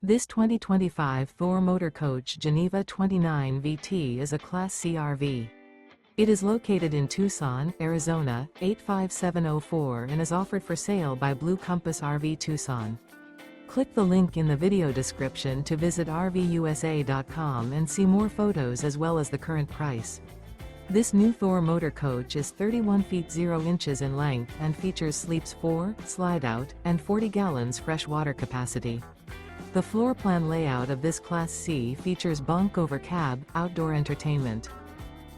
This 2025 Thor Motor Coach Geneva 29 VT is a Class C RV. It is located in Tucson, Arizona, 85704 and is offered for sale by Blue Compass RV Tucson. Click the link in the video description to visit RVUSA.com and see more photos as well as the current price. This new Thor Motor Coach is 31 feet 0 inches in length and features sleeps 4, slide-out, and 40 gallons fresh water capacity. The floor plan layout of this Class C features bunk over cab, outdoor entertainment.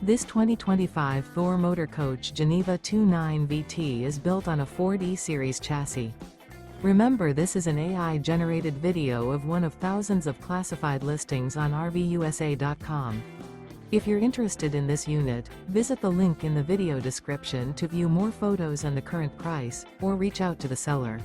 This 2025 Thor Motor Coach Geneva 29 VT is built on a Ford E-Series chassis. Remember, this is an AI-generated video of one of thousands of classified listings on RVUSA.com. If you're interested in this unit, visit the link in the video description to view more photos and the current price, or reach out to the seller.